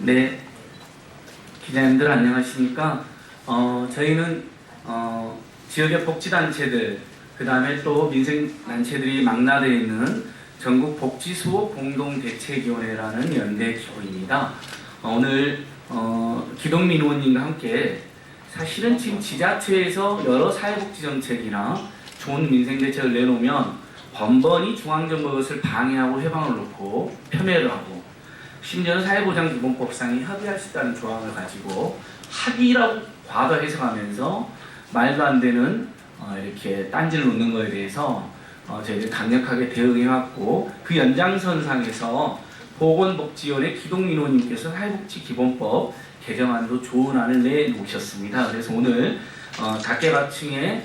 네, 기자님들 안녕하십니까? 저희는 지역의 복지단체들, 그 다음에 또 민생단체들이 망라되어 있는 전국 복지수호 공동대책위원회라는 연대 기구입니다. 오늘 기동민 의원님과 함께 사실은 지금 지자체에서 여러 사회복지 정책이나 좋은 민생대책을 내놓으면 번번이 중앙정부가 그것을 방해하고 해방을 놓고 폄훼를 하고, 심지어는 사회보장기본법상에 합의할 수 있다는 조항을 가지고 합의라고 과도 해석하면서 말도 안 되는 이렇게 딴지를 놓는 것에 대해서 저희들이 강력하게 대응해왔고, 그 연장선상에서 보건복지위원회 기동민 의원님께서 사회복지기본법 개정안도 좋은 안을 내놓으셨습니다. 그래서 오늘 각계각층의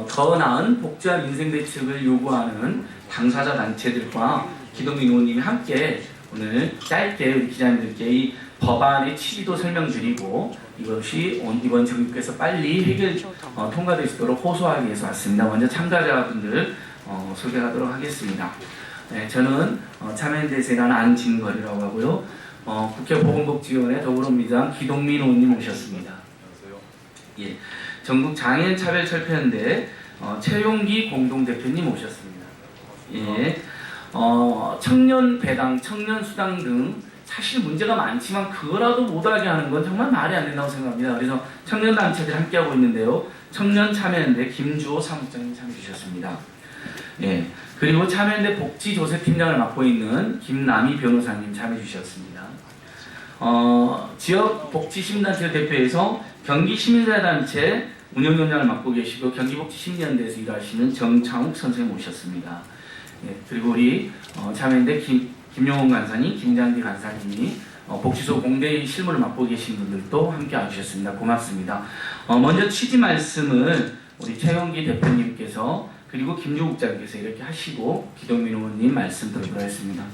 더 나은 복지와 민생대책을 요구하는 당사자 단체들과 기동민 의원님이 함께 오늘 짧게 우리 기자님들께 이 법안의 취지도 설명드리고 이것이 이번 정부께서 빨리 통과될 수 있도록 호소하기 위해서 왔습니다. 먼저 참가자분들 소개하도록 하겠습니다. 네, 저는 참여연대에서 안진걸이라고 하고요. 국회 보건복지위원회 더불어민주당 기동민 의원님 모셨습니다. 안녕하세요. 예, 전국 장애인 차별철폐연대 최용기 공동대표님 모셨습니다. 예, 청년 배당, 청년 수당 등 사실 문제가 많지만 그거라도 못하게 하는 건 정말 말이 안 된다고 생각합니다. 그래서 청년 단체들이 함께하고 있는데요. 청년 참여연대 김주호 사무장님 참여해 주셨습니다. 예, 그리고 참여연대 복지조세팀장을 맡고 있는 김남희 변호사님 참여해 주셨습니다. 지역 복지시민단체를 대표해서 경기시민사회단체 운영위원장을 맡고 계시고 경기복지심리연대에서 일하시는 정창욱 선생님 모셨습니다. 예, 그리고 우리 참여연대 김용훈 간사님, 김장기 간사님이 복지소 공대 실무를 맡고 계신 분들도 함께 와주셨습니다. 고맙습니다. 먼저 취지 말씀을 우리 최영기 대표님께서 그리고 김조국장께서 이렇게 하시고 기동민 의원님 말씀 들어보도록 하겠습니다.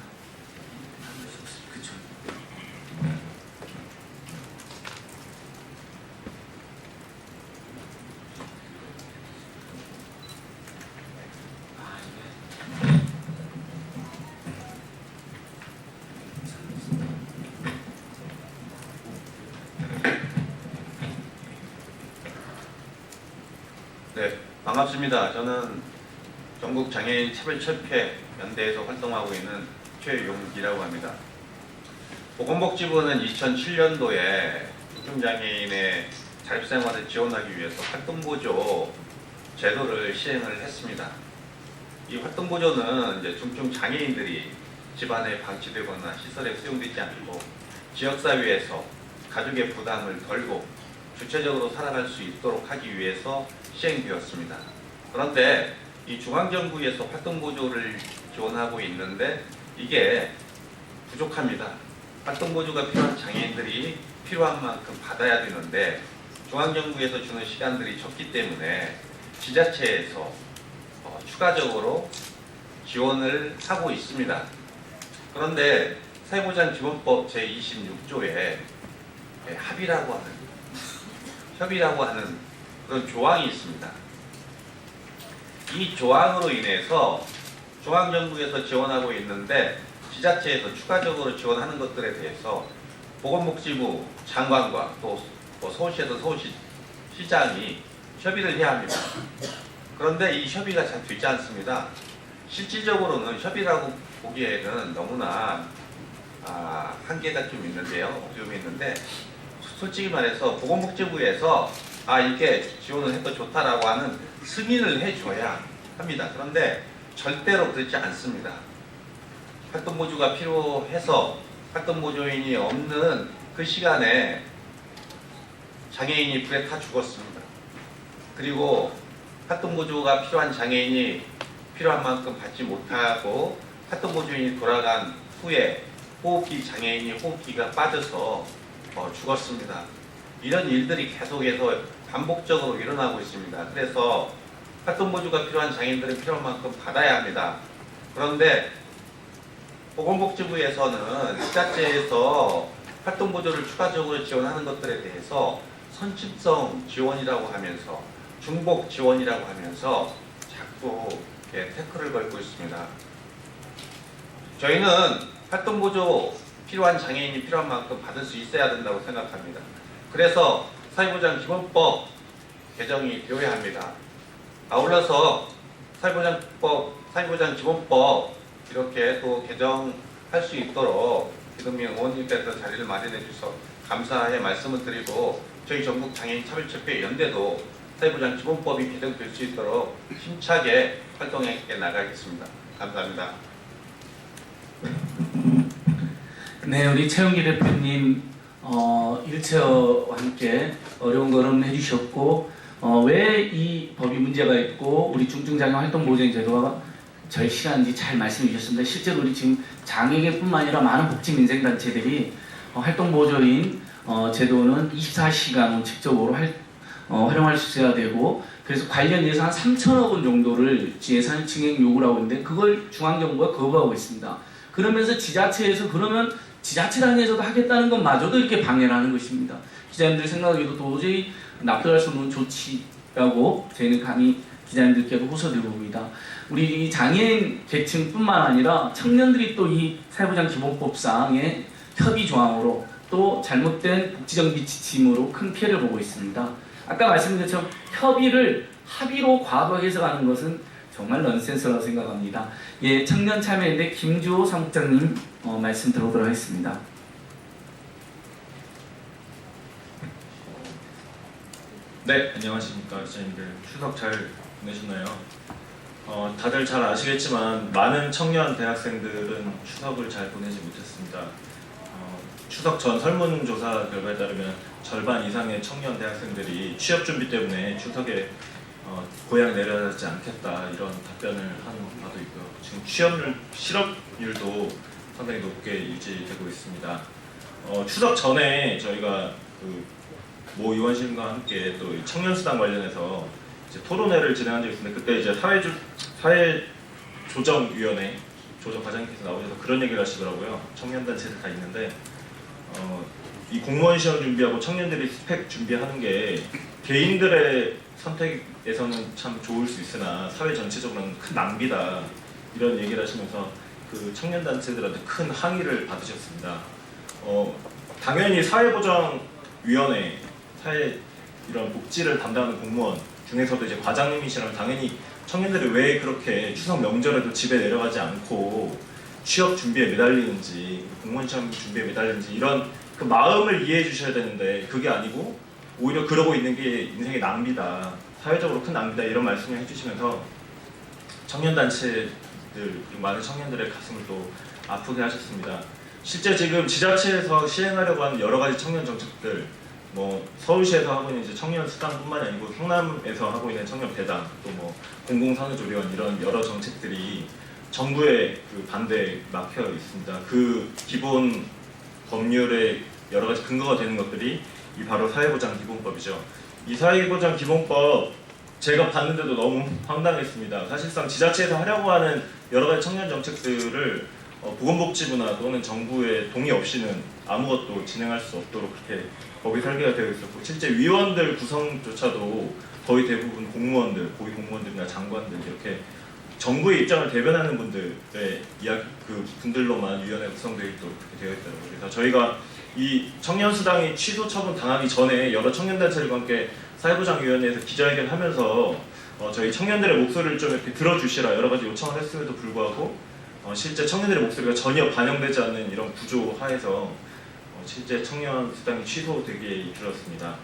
네, 반갑습니다. 저는 전국 장애인 차별철폐 연대에서 활동하고 있는 최용기라고 합니다. 보건복지부는 2007년도에 중증장애인의 자립생활을 지원하기 위해서 활동보조 제도를 시행을 했습니다. 이 활동보조는 이제 중증장애인들이 집안에 방치되거나 시설에 수용되지 않고 지역사회에서 가족의 부담을 덜고 주체적으로 살아갈 수 있도록 하기 위해서 시행되었습니다. 그런데 이 중앙정부에서 활동보조를 지원하고 있는데 이게 부족합니다. 활동보조가 필요한 장애인들이 필요한 만큼 받아야 되는데 중앙정부에서 주는 시간들이 적기 때문에 지자체에서 추가적으로 지원을 하고 있습니다. 그런데 사회보장기본법 제26조에 협의라고 하는 그런 조항이 있습니다. 이 조항으로 인해서 중앙정부에서 지원하고 있는데 지자체에서 추가적으로 지원하는 것들에 대해서 보건복지부 장관과 또 서울시에서 서울시장이 협의를 해야 합니다. 그런데 이 협의가 잘 되지 않습니다. 실질적으로는 협의라고 보기에는 너무나 한계가 좀 있는데요. 어려움이 있는데 솔직히 말해서 보건복지부에서 이렇게 지원을 해도 좋다라고 하는 승인을 해줘야 합니다. 그런데 절대로 그렇지 않습니다. 활동보조가 필요해서 활동보조인이 없는 그 시간에 장애인이 불에 타 죽었습니다. 그리고 활동보조가 필요한 장애인이 필요한 만큼 받지 못하고 활동보조인이 돌아간 후에 호흡기 장애인이 호흡기가 빠져서 죽었습니다. 이런 일들이 계속해서 반복적으로 일어나고 있습니다. 그래서 활동보조가 필요한 장애인들은 필요한 만큼 받아야 합니다. 그런데 보건복지부에서는 지자체에서 활동보조를 추가적으로 지원하는 것들에 대해서 선심성 지원이라고 하면서 중복 지원이라고 하면서 자꾸 태클을 걸고 있습니다. 저희는 활동보조 필요한 장애인이 필요한 만큼 받을 수 있어야 된다고 생각합니다. 그래서 사회보장 기본법 개정이 되어야 합니다. 아울러서 사회보장 기본법 이렇게 또 개정할 수 있도록 기동민 의원님께서 자리를 마련해 주셔서 감사의 말씀을 드리고 저희 전국 장애인 차별철폐 연대도 사회보장 기본법이 개정될 수 있도록 힘차게 활동해 나가겠습니다. 감사합니다. 네, 우리 최용기 대표님 일체어와 함께 어려운 걸음 해주셨고 왜 이 법이 문제가 있고 우리 중증장애 활동보장 제도가 절실한지 잘 말씀해 주셨습니다. 실제로 우리 지금 장애계뿐만 아니라 많은 복지민생단체들이 활동보조인 제도는 24시간 원칙적으로 활용할 수 있어야 되고 그래서 관련 예산 3천억 원 정도를 예산 증액 요구를 하고 있는데 그걸 중앙정부가 거부하고 있습니다. 그러면서 지자체에서 그러면 지자체 단위에서도 하겠다는 것마저도 이렇게 방해를 하는 것입니다. 기자님들 생각하기도 도저히 납득할 수 없는 조치라고 저희는 감히 기자님들께도 호소드리고 봅니다. 우리 이 장애인 계층뿐만 아니라 청년들이 또 이 사회보장 기본법상의 협의 조항으로 또 잘못된 복지정비 지침으로 큰 피해를 보고 있습니다. 아까 말씀드린 것처럼 협의를 합의로 과도하게 해석하는 것은 정말 넌센스라고 생각합니다. 예, 청년 참여연대 김주호 사무국장님 말씀 들어보도록 하겠습니다. 네, 안녕하십니까 기자님들. 추석 잘 보내셨나요? 다들 잘 아시겠지만 많은 청년 대학생들은 추석을 잘 보내지 못했습니다. 추석 전 설문조사 결과에 따르면 절반 이상의 청년 대학생들이 취업 준비 때문에 추석에 고향 내려가지 않겠다 이런 답변을 한 바도 있고요. 지금 실업률도 상당히 높게 유지되고 있습니다. 추석 전에 저희가 모 의원실과 함께 또 청년수당 관련해서 이제 토론회를 진행한 적이 있는데 그때 이제 사회조정위원회 조정과장님께서 나오셔서 그런 얘기를 하시더라고요. 청년단체들 다 있는데 이 공무원 시험 준비하고 청년들이 스펙 준비하는 게 개인들의 선택에서는 참 좋을 수 있으나 사회 전체적으로는 큰 낭비다 이런 얘기를 하시면서 그 청년단체들한테 큰 항의를 받으셨습니다. 당연히 사회보장위원회 이런 복지를 담당하는 공무원 중에서도 이제 과장님이시라면 당연히 청년들이 왜 그렇게 추석 명절에도 집에 내려가지 않고 취업 준비에 매달리는지 공무원 시험 준비에 매달리는지 이런 그 마음을 이해해 주셔야 되는데 그게 아니고 오히려 그러고 있는 게 인생의 낭비다, 사회적으로 큰 낭비다 이런 말씀을 해주시면서 청년단체들 그리고 많은 청년들의 가슴을 또 아프게 하셨습니다. 실제 지금 지자체에서 시행하려고 하는 여러 가지 청년 정책들 서울시에서 하고 있는 이제 청년 수당뿐만 아니고 성남에서 하고 있는 청년 배당 또 공공산후조리원 이런 여러 정책들이 정부의 그 반대에 막혀 있습니다. 그 기본 법률의 여러 가지 근거가 되는 것들이 이 바로 사회보장기본법이죠. 이 사회보장기본법 제가 봤는데도 너무 황당했습니다. 사실상 지자체에서 하려고 하는 여러 가지 청년 정책들을 보건복지부나 또는 정부의 동의 없이는 아무것도 진행할 수 없도록 그렇게 법이 설계가 되어 있었고 실제 위원들 구성조차도 거의 대부분 공무원들, 고위공무원들이나 장관들 이렇게 정부의 입장을 대변하는 분들의 분들로만 위원회 구성되어 있도록 그렇게 되어 있더라고요. 그래서 저희가 이 청년수당이 취소 처분 당하기 전에 여러 청년단체들과 함께 사회보장위원회에서 기자회견을 하면서 저희 청년들의 목소리를 좀 이렇게 들어주시라 여러 가지 요청을 했음에도 불구하고 실제 청년들의 목소리가 전혀 반영되지 않는 이런 구조 하에서 실제 청년 수당이 취소되게 이르렀습니다.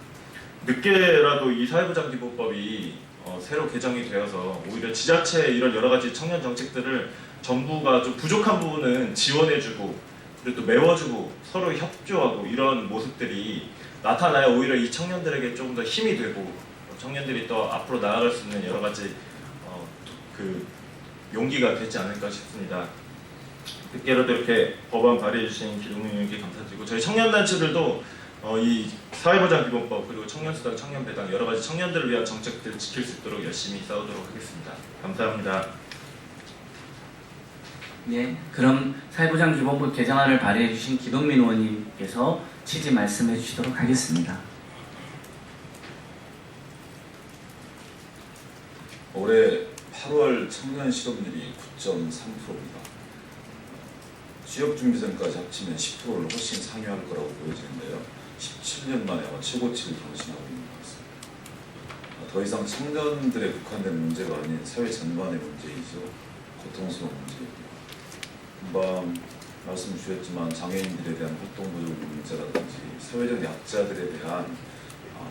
늦게라도 이 사회보장기본법이 새로 개정이 되어서 오히려 지자체의 이런 여러 가지 청년 정책들을 정부가 좀 부족한 부분은 지원해주고 그리고 또 메워주고 서로 협조하고 이런 모습들이 나타나야 오히려 이 청년들에게 조금 더 힘이 되고 청년들이 또 앞으로 나아갈 수 있는 여러 가지 용기가 되지 않을까 싶습니다. 늦게라도 이렇게 법안 발의해주신 기동민 의원님께 감사드리고 저희 청년단체들도 이 사회보장기본법 그리고 청년수당, 청년배당 여러 가지 청년들을 위한 정책들을 지킬 수 있도록 열심히 싸우도록 하겠습니다. 감사합니다. 네, 그럼 사회보장기본법 개정안을 발의해주신 기동민 의원님께서 취지 말씀해 주시도록 하겠습니다. 올해 8월 청년 실업률이 9.3%입니다. 취업준비생까지 합치면 10%를 훨씬 상회할 거라고 보여지는데요. 17년 만에 아마 최고치를 경신하고 있는 것 같습니다. 더 이상 청년들에 국한된 문제가 아닌 사회 전반의 문제이죠. 고통스러운 문제입니다. 금방 말씀 주셨지만 장애인들에 대한 활동부족 문제라든지 사회적 약자들에 대한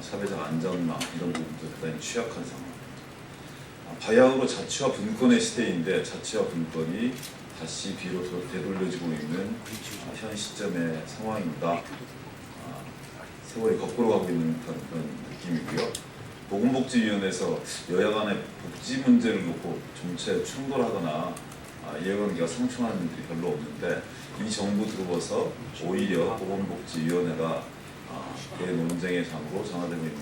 사회적 안전망 이런 부분도 대단히 취약한 상황입니다. 바야흐로 자치와 분권의 시대인데 자치와 분권이 다시 뒤로 되돌려지고 있는 현 시점의 상황입니다. 세월이 거꾸로 가고 있는 그런 느낌이고요. 보건복지위원회에서 여야 간의 복지 문제를 놓고 정책 충돌하거나 이해관계가 상충하는 일들이 별로 없는데 이 정부 들어와서 오히려 보건복지위원회가 대논쟁의 장으로 전화되고 있는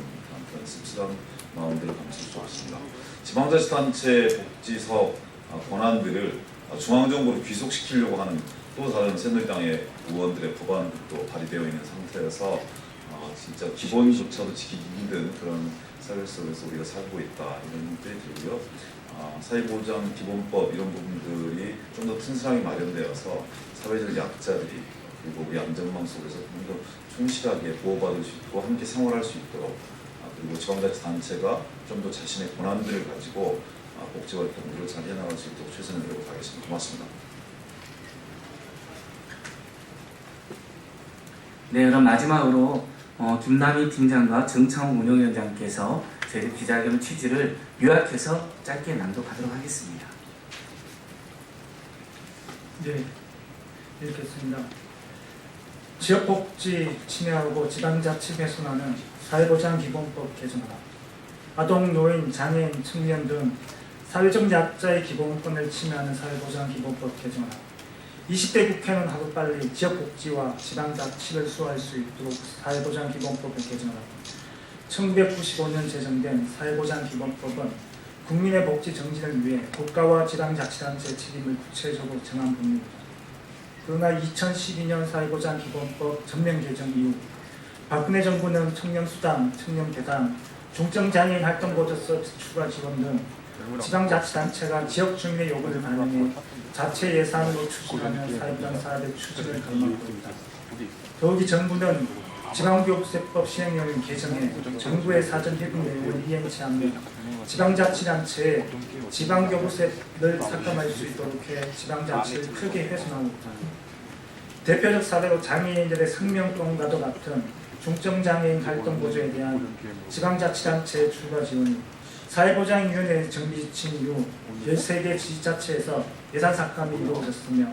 그런 씁쓸한 마음들을 감출 수 없습니다. 지방자치단체 복지사업 권한들을 중앙정부로 귀속시키려고 하는 또 다른 새누리당의 의원들의 법안도 발의되어 있는 상태여서 진짜 기본조차도 지키기 힘든 그런 사회 속에서 우리가 살고 있다 이런 느낌이 들고요. 사회보장 기본법 이런 부분들이 좀 더 튼실하게 마련되어서 사회적 약자들이 그리고 우리 안전망 속에서 좀 더 충실하게 보호받을 수 있고 함께 생활할 수 있도록 그리고 지방자치단체가 좀 더 자신의 권한들을 가지고 복지활동들을 잘 해나갈 수 있도록 최선을 다하겠습니다. 고맙습니다. 네, 그럼 마지막으로 김남희 팀장과 정창욱 운영위원장께서 저희 기자회견 취지를 요약해서 짧게 낭독하도록 하겠습니다. 네, 읽겠습니다. 지역복지 침해하고 지방자치 훼손하는 사회보장기본법 개정하라. 아동, 노인, 장애인, 청년 등 사회적 약자의 기본권을 침해하는 사회보장기본법 개정하라. 20대 국회는 하루빨리 지역복지와 지방자치를 수호할 수 있도록 사회보장기본법을 개정하라. 1995년 제정된 사회보장기본법은 국민의 복지 정진을 위해 국가와 지방자치단체의 책임을 구체적으로 정한 법률입니다. 그러나 2012년 사회보장기본법 전면 개정 이후 박근혜 정부는 청년수당, 청년배당, 중증장애인 활동보조서 추가 지원 등 지방자치단체가 지역 주민의 요구를 반영해 자체 예산으로 추진하는 사회보장 사업의 추진을 강화하고 있다. 더욱이 정부는 지방교육세법 시행령을 개정해 정부의 사전 협의 내용을 이행치 않는 지방자치단체에 지방교부세를 삭감할 수 있도록 해 지방자치를 크게 훼손하고 있다. 대표적 사례로 장애인들의 생명권과도 같은 중증장애인 활동보조에 대한 지방자치단체의 추가 지원이 사회보장위원회 정비 지침 이후 13개 지자체에서 예산 삭감이 이루어졌으며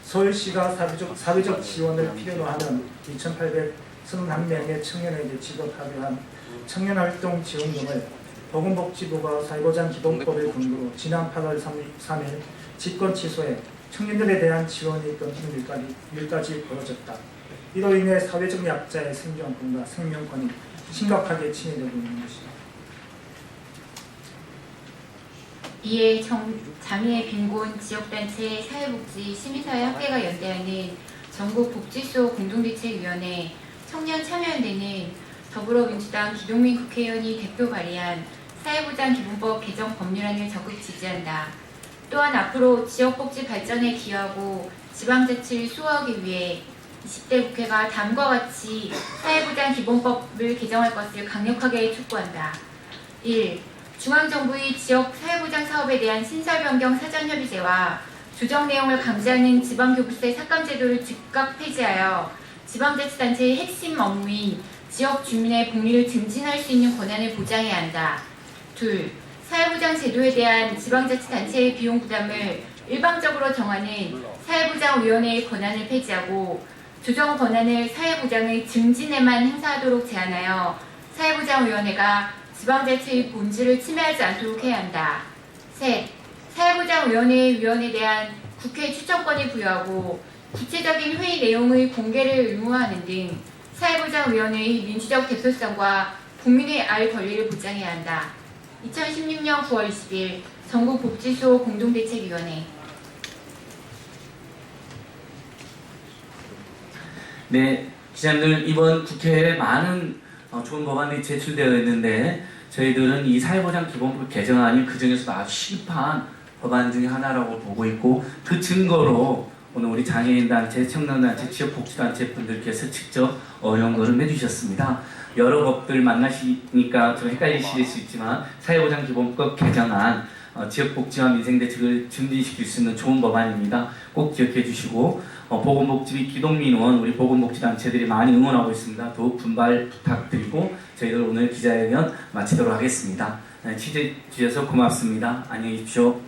서울시가 사회적 지원을 필요로 하는 2,831명의 청년에게 지급하기로 한 청년활동 지원금을 보건복지부가 사회보장기본법을 근거로 지난 8월 3일 직권 취소해 청년들에 대한 지원이 끊기는 일까지 벌어졌다. 이로 인해 사회적 약자의 생존권과 생명권이 심각하게 침해되고 있는 것이다. 이에 장애 빈곤 지역단체 사회복지 시민사회학회가 연대하는 전국복지소 공동대책위원회 청년참여연대는 더불어민주당 기동민 국회의원이 대표 발의한 사회보장기본법 개정 법률안을 적극 지지한다. 또한 앞으로 지역복지 발전에 기여하고 지방자치를 수호하기 위해 20대 국회가 다음과 같이 사회보장기본법을 개정할 것을 강력하게 촉구한다. 1. 중앙정부의 지역 사회보장 사업에 대한 신설변경 사전협의제와 조정 내용을 강제하는 지방교부세 삭감제도를 즉각 폐지하여 지방자치단체의 핵심 업무인 지역 주민의 복리를 증진할 수 있는 권한을 보장해야 한다. 2. 사회보장 제도에 대한 지방자치단체의 비용 부담을 일방적으로 정하는 사회보장위원회의 권한을 폐지하고 조정 권한을 사회보장의 증진에만 행사하도록 제한하여 사회보장위원회가 지방자치의 본질을 침해하지 않도록 해야 한다. 셋. 사회보장위원회의 위원에 대한 국회 추천권을 부여하고 구체적인 회의 내용의 공개를 의무화하는 등 사회보장위원회의 민주적 대표성과 국민의 알 권리를 보장해야 한다. 2016년 9월 20일 전국복지소 공동대책위원회. 네, 기자님들 이번 국회에 많은 좋은 법안이 제출되어 있는데 저희들은 이 사회보장기본법 개정안이 그 중에서도 아주 시급한 법안 중에 하나라고 보고 있고 그 증거로 오늘 우리 장애인단체, 청년단체, 지역복지단체 분들께서 직접 어려운 걸음 해주셨습니다. 여러 법들 만나시니까 좀 헷갈리실 수 있지만 사회보장기본법 개정안 지역복지와 민생대책을 증진시킬 수 있는 좋은 법안입니다. 꼭 기억해 주시고 보건복지비 기동민원 우리 보건복지단체들이 많이 응원하고 있습니다. 더욱 분발 부탁드리고 저희들 오늘 기자회견 마치도록 하겠습니다. 취재해 주셔서 고맙습니다. 안녕히 계십시오.